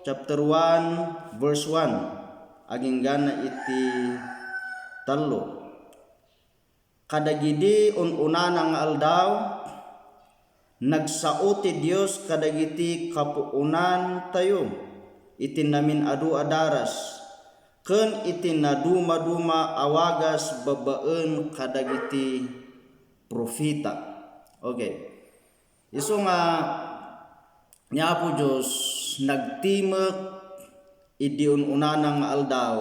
chapter 1 verse 1 aging gana iti talo. Kadagidi ununa nga aldaw nagsao ti Dios kadagiti kapuunan tayo iti namin adu adaras ken iti naduma-duma awagas babaen kadagiti profita. Okay. Isu nga niya po Diyos nagtimek idi ununa nga aldaw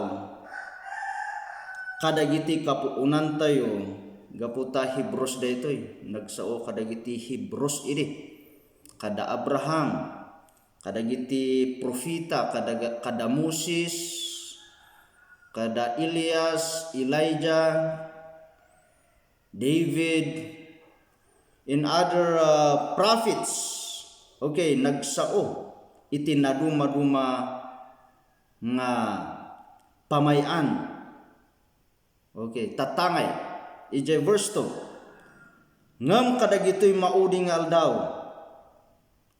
kadagiti kapuunan tayo gaputa Hebrews daytoy nagsao kadagiti Hebrews idi kada Abraham kadagiti profita kada Moses kada Elias, Elijah, David, in other prophets. Okay, nagsao iti naduma-duma nga pamayan. Okay, tatangay. Ije verse 2. Ngam kadagitoy maudi nga aldaw.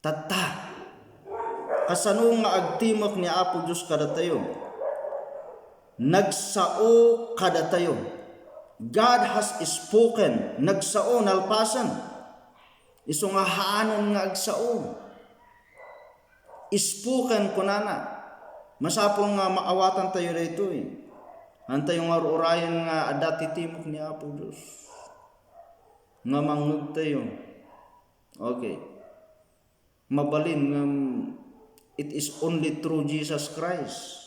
Tatta. Kasano nga agtimok ni Apo Diyos kada tayo. Nagsao kada tayo. God has spoken. Nagsao nalpasan. Isu nga haanon nga agsao. Ispukan kunana. Masapong nga maawatan tayo dito eh. Antay yung urayan nga adati timok ni Apo Diyos. Nga mangug tayo. Okay. Mabalin nga it is only through Jesus Christ.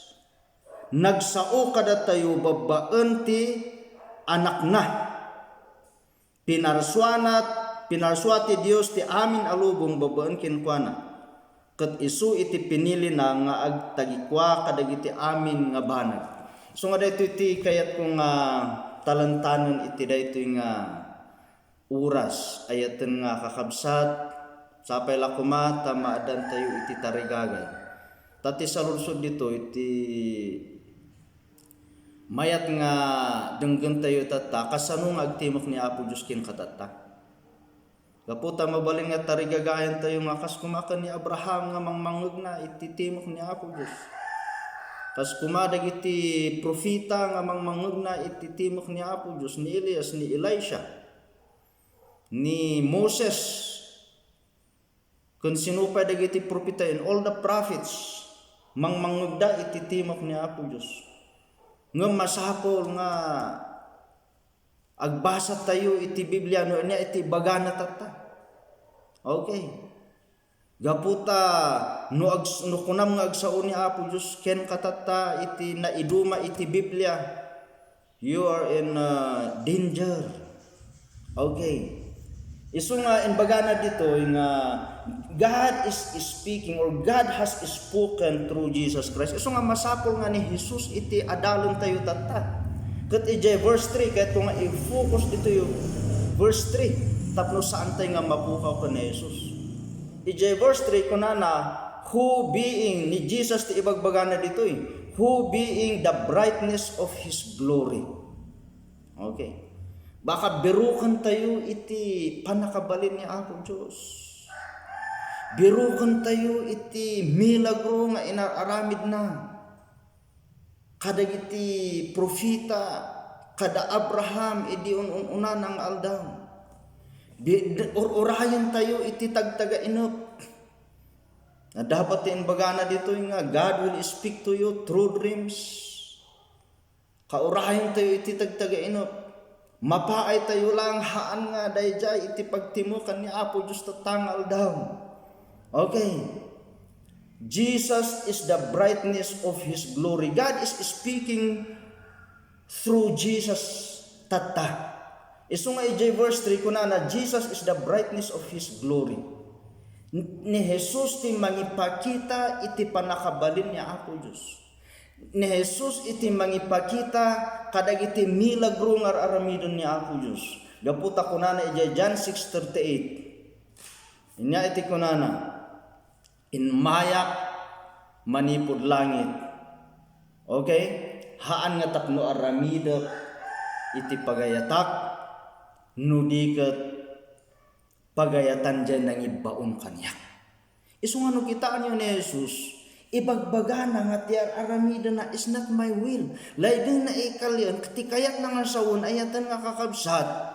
Nagsao kada tayo babaen ti anak na. Pinarswati Dios ti amin alubong babaen kenkuana. Ket isu iti pinili na nga agtagikwa kadagiti amin nga banag. So nga daytoy iti kayat kong talantanon iti daytoy nga oras ayaten nga kakabsat sapay lakuma tamaadan tayo iti tarigagay. Tati sa lungsod dito iti mayat nga denggen tayo tata kasano nga agtimok ni Apo Diyos ken katata. Gaputa mabaling nga tarigagayan tayo nga kas kumakan ni Abraham nga mangmangeg na ititimok ni Apo Diyos. Kas kumadag iti profita nga mangmangeg na ititimok ni Apo Diyos, ni Elias, ni Elisha, ni Moses, kun sinupay dagiti propeta and all the prophets mangmangeg da ititimok ni Apo Diyos. Nga masapol nga agbasa tayo iti Biblia no niya iti bagana tata. Okay. Gaputa no kunam nga agsao ni Apo Dios ken katata iti naiduma iti Biblia. You are in danger. Okay. Isu nga in bagana dito nga God is speaking or God has spoken through Jesus Christ. Isu nga masapol nga ni Jesus iti adalon tayo tata. Kat ije verse 3 kahit kung nga i-focus dito yung verse 3 tapno saan tayo nga mapukaw ka ni Jesus. Ije verse 3 kunana who being ni Jesus ti ibagbagana dito who being the brightness of His glory. Okay. Baka birukan tayo iti panakabalin ni Apo Diyos. Birukan tayo iti milagro nga inararamid na. Kadagiti profita, kada Abraham, idi una ng aldaw. Urayan tayo iti tagtaga inop. Na dapat yung bagana dito nga, God will speak to you through dreams. Kaurayan tayo iti tagtaga inop. Mapaay tayo lang haan nga dayjay iti pagtimukan ni Apo Diyos tatang aldaw. Okay. Jesus is the brightness of His glory. God is speaking through Jesus tata. Isu nga ije verse 3 kunana Jesus is the brightness of His glory. Ni Jesus ti mangipakita iti panakabalin ni Apo Dios. Ni Jesus iti mangipakita kadagiti milagro nga aramidon ni Apo Dios. Gaputa kunana ije John 6:38. Inya iti kunana in mayak manipod langit. Okay? Haan nga tapno aramidok iti pagayatak nudiket pagayatan dyan ng ibaon kanya. Isu nga no kitaan yun ni Jesus Ibagbaga na nga ti aramida na is not my will. Laydeng na ikalyan, ti kayat na nga sawon ayatan nga kakabsat.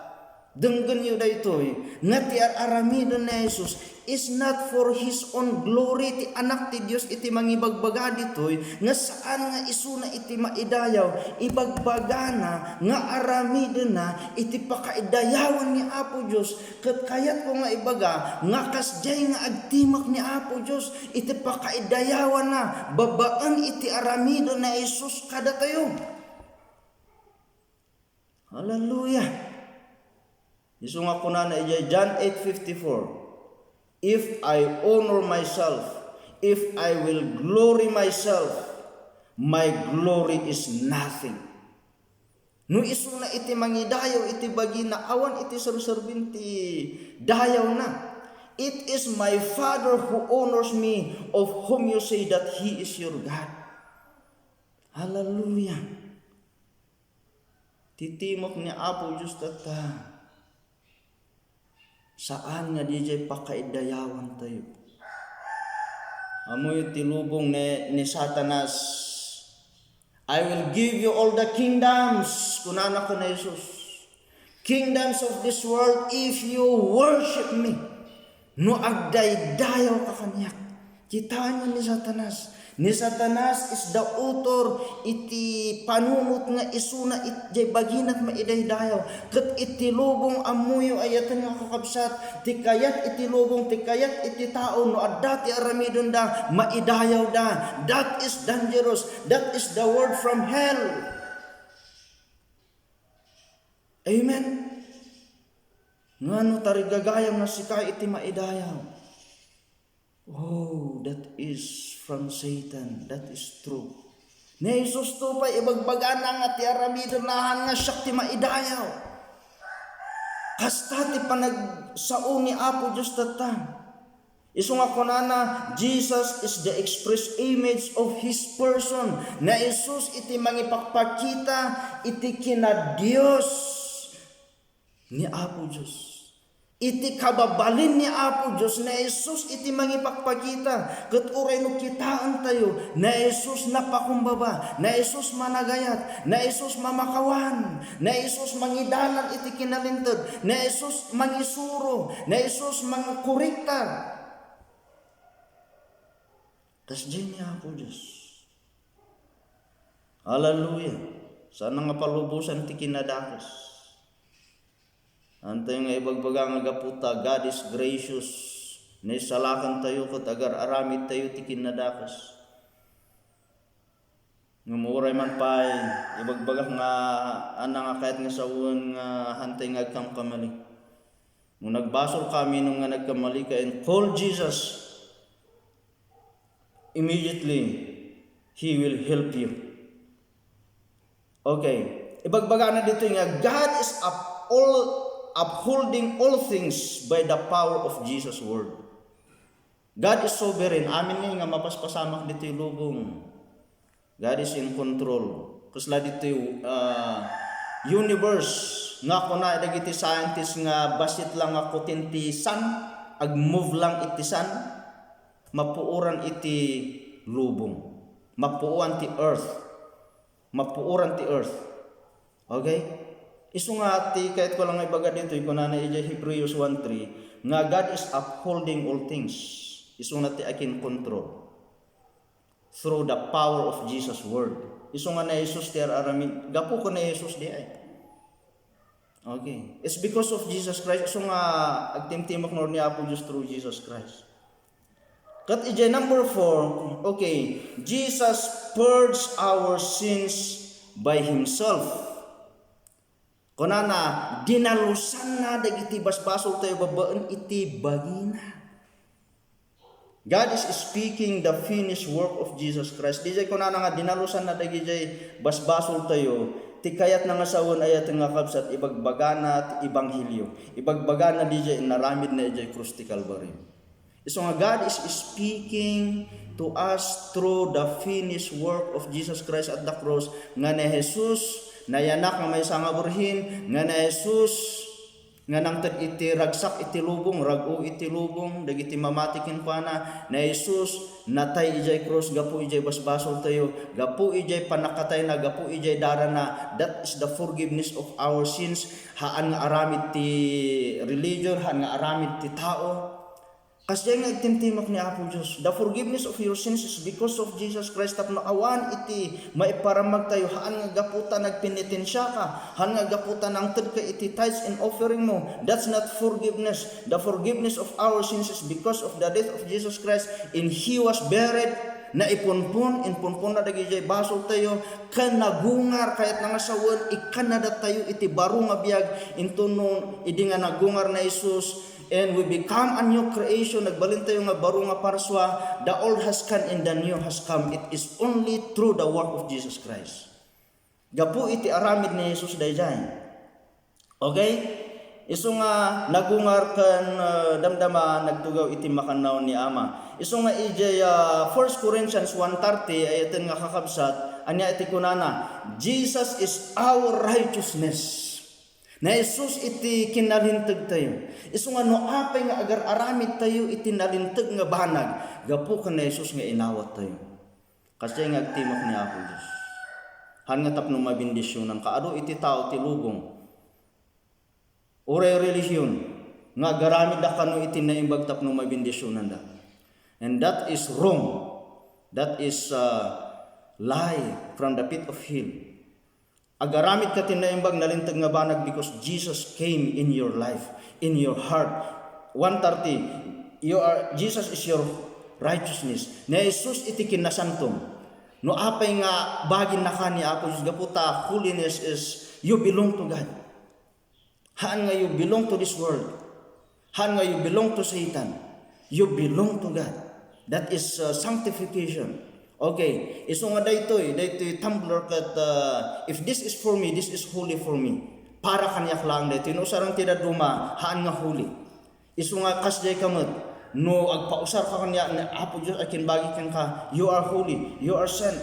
Denggan yu daytoy nga ti aramida na Jesus is not for His own glory. Ti anak ti Dios iti mangibagbaga ditoy nga saan nga isuna iti maidayaw. Ibagbaga na nga aramida na iti pakaidayawan ni Apo Dios. Ket kayat ko nga ibaga nga kasjay nga agtimak ni Apo Dios iti pakaidayawan na babaan iti aramida na Jesus kada tayo. Hallelujah. Isu nga kunana ijay John 8:54. If I honor myself, if I will glory myself, my glory is nothing. No isu na iti mangidayaw iti bagi na awan iti serserben ti dayaw na. It is my Father who honors me, of whom you say that He is your God. Hallelujah. Titimok ni Apo Diyos tata. Saan nga DJ pakaidayawan tayo? Amoy tilubong ni Satanas. I will give you all the kingdoms. Kunana ko na Jesus. Kingdoms of this world if you worship me. No agdaydayaw ka kanyak. Kitaan niya ni Satanas. Ni Satanas is the author iti panunot nga isuna itjay baginat maidaydayaw. Ket iti lubong amuyo ayatan nga kakabsat. Tikayat iti lubong, tikayat iti tao no adda ti aramidon da maidayaw da. That is dangerous. That is the word from hell. Amen. Ngano tarigagayam na sika iti maidayaw. Oh, that is from Satan. That is true. Ni Jesus to pa ibagbaga na nga ti aramidon lahan nga siya ti maidayaw. Kasta ti panagsaon ni Apo Diyos tata. Isu nga kunana, Jesus is the express image of His person. Na Jesus iti mangipakpakita iti kina Dios ni Apo Diyos. Iti kababalin ni Apo Diyos na Jesus iti mangipakpakita. Ket uray no kitaan tayo na Jesus napakumbaba, na Jesus managayat, na Jesus mamakawan, na Jesus mangidalan iti kinalintad, na Jesus mangisuro, na Jesus mangukurikta. Tas diyan ni Apo Diyos. Hallelujah. Sana nga palubusan ti kinadakas. Antay nga ibagbaga nga gaputa, God is gracious. Naisalakan tayo kat agar aramid tayo ti kinadakas. Ngumuray man pa'y ibagbaga nga anang nga kahit nga sawang hantay nga agkamkamali. Nung nagbasol kami nung nga nagkamali ka and call Jesus, immediately He will help you. Okay, ibagbaga na dito nga God is upholding all things by the power of Jesus' word. God is sovereign. Amin nga mapaspasamak dito yung lubong. God is in control. Kusla dito yung universe. Nga ko na dagiti scientist nga basit lang ako tinti sun. Ag-move lang iti sun. Mapuuran iti lubong. Mapuuran ti earth. Mapuuran ti earth. Okay? Isu nga ti kahit ko lang ibaga dito iko na ija Hebrews 1:3 nga God is upholding all things. Isu nga ti I can control through the power of Jesus word. Isu nga na Jesus ti aramin gapo ko na Jesus di ay. Okay, it's because of Jesus Christ. Isu nga agtimtimok nor ni Apo Dios through Jesus Christ. Kat ija number 4, okay, Jesus purged our sins by Himself. Kunana, dinalusan na dagiti basbasol tayo babaan iti bagina. God is speaking the finished work of Jesus Christ. Dijay kunana nga dinalusan na dagiti basbasol tayo. Tikayat na nga sawon ayat nga kabsat ibagbagana at ibanghilyo. Ibagbagana dijay naramid na dijay krus ti Calvary. So nga God is speaking to us through the finished work of Jesus Christ at the cross nga ni Jesus na yanak nga may sangaburhin nga na Jesus nga nang ted iti ragsak iti lubong, ragu iti lubong, dagiti mamatikin pa na Jesus natay ijay krus, gapu ijay basbasol tayo, gapu ijay panakatay na, gapu ijay dara na. That is the forgiveness of our sins. Haan nga aramid ti religion, haan nga aramid ti tao. Kasi nga itintimak ni Apo Diyos. The forgiveness of your sins is because of Jesus Christ. Tapno awan iti maiparamag tayo. Haan nga gaputa nagpenitensya ka. Haan nga gaputa nang ted ka iti tithes and offering mo. That's not forgiveness. The forgiveness of our sins is because of the death of Jesus Christ. And He was buried. Na ipunpun na dagijay basol tayo. Kan nagungar kayat nga sawan. Ikanada tayo iti baro nga biyag. Into nung idi nga nagungar na Jesus. And we become a new creation. Nagbalin tayo nga baro nga parswa. The old has gone and the new has come. It is only through the work of Jesus Christ. Gapu iti aramid ni Jesus dayjay. Okay? Isu nga nagungar kan damdama nagtugaw iti makanaw ni Ama. Isu nga ijay 1 Corinthians 1:30 ayaten nga kakabsat anya iti kunana, Jesus is our righteousness. Na Jesus iti kinalintag tayo. Isu nga no apay nga agar aramid tayo iti nalintag nga banag. Gapu kan na Jesus nga inawat tayo. Kasi nga agtimok ni Apo Diyos. Han nga tapno mabindisyonan kaado iti tao ti lubong. Ure relihiyon nga garamid da kano iti naimbag tapno mabindisyonan da. And that is wrong. That is lie from the pit of hell. Agaramid ka tinaimbag nalintag nga banag because Jesus came in your life, in your heart. 1:30, Jesus is your righteousness. Na Jesus iti kinasantom. No apay nga bagin na ka ni Apo Diyos gaputa, holiness is you belong to God. Haan nga you belong to this world. Haan nga you belong to Satan. You belong to God. That is sanctification. Okay, iso nga daytoy tumbler kat if this is for me, this is holy for me. Para kanyak lang daytoy no sarang tida duma haan nga holy. Iso nga kasday kamot no agpausar ka kanya ni Apo Dios akin bagi kan ka, you are holy, you are sent.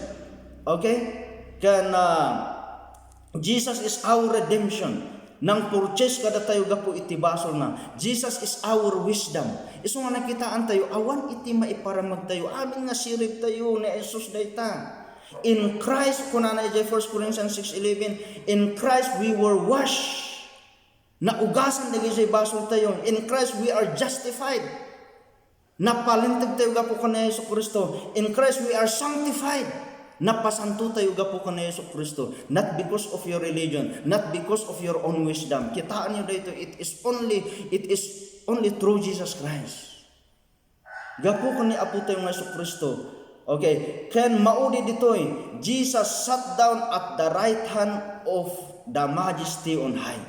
Okay? Kan Jesus is our redemption. Nang purchase kada tayo gapo iti basol na. Jesus is our wisdom. Isu nga nakitaan tayo awan iti maiparamag tayo. Amin nga sirip tayo ni Jesus dayta. In Christ kunana iti 1 Corinthians 6:11, in Christ we were washed. Naugasan dagiti basol tayo. In Christ we are justified. Napalintag tayo gapo kana Hesus Kristo. In Christ we are sanctified. Napasanto tayo gapo ka na Yesu Kristo, not because of your religion, not because of your own wisdom. Kitaan niyo dito, it is only through Jesus Christ. Gapo ka ni Apo tayo ng Yesu Kristo. Okay, ken maudi ditoy, Jesus sat down at the right hand of the Majesty on high.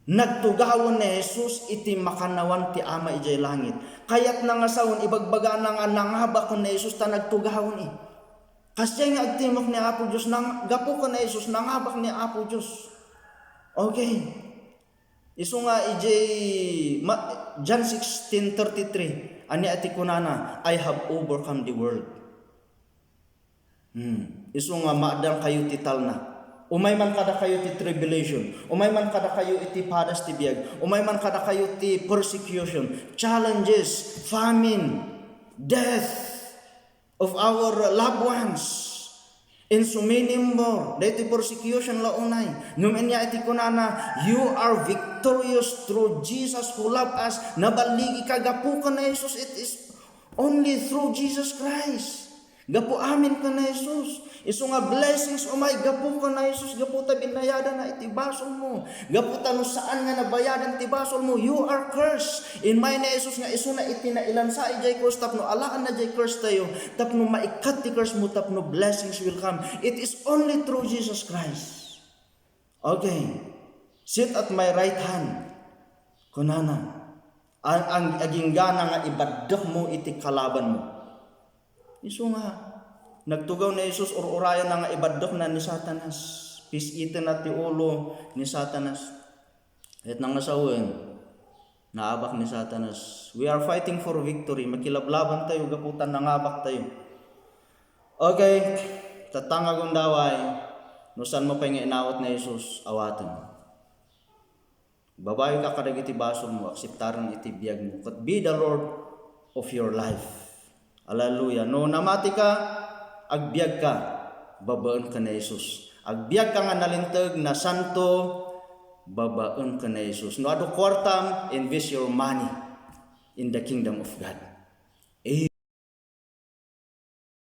Nagtugawon ni Jesus iti makanawan ti Ama ijay langit. Kayat na nga sawon ibagbaga na nga nangaba ko ni Jesus ta nagtugawon eh. Kasi nga agtimok ni Apo Diyos, gapo ka na Jesus, nangabak ni Apo Diyos. Okay. Isu nga John 16:33, ani ati kunana, I have overcome the world. Isu nga maadang kayo tital na. Umay man kada kayo ti tribulation, umay man kada kayo iti padas ti biag, umay man kada kayo ti persecution, challenges, famine, death of our loved ones, and so many more. Dahiti persecution launay. Numen niya iti kunana, you are victorious through Jesus who loved us. Nabaligi ka, gapu ka na Jesus. It is only through Jesus Christ. Gapu amin ka na Jesus. Isu nga blessings, gapu ka na Jesus. Gapu ta binayadan na iti basol mo. Gapu ta no saan nga nabayadan iti basol mo. You are cursed. In my na Jesus nga isu na iti na ilansa ijay curse. Tapno alaan na jay curse tayo. Tapno maikat ti curse mo. Tapno blessings will come. It is only through Jesus Christ. Okay. Sit at my right hand. Kunana. Ang aging gana nga ibadok mo iti kalaban mo. Isu nga nagtugaw na Jesus urayan na nga ibadok na ni Satanas. Pisitin na ti ulo ni Satanas. At nang nasawin, naabak ni Satanas. We are fighting for victory. Makilablaban tayo, gaputan, nangabak tayo. Okay, tatangagong daway. No saan mo pa yung inawat na Jesus, awatan. Babae ka kadag iti basol mo, akseptaran iti biyag mo. Kat be the Lord of your life. Hallelujah. No namati ka, agbiag ka, babaan ka na Jesus. Agbiag ka nga nalintag na santo, babaan ka na Jesus. No ado kwartam, invest your money in the kingdom of God.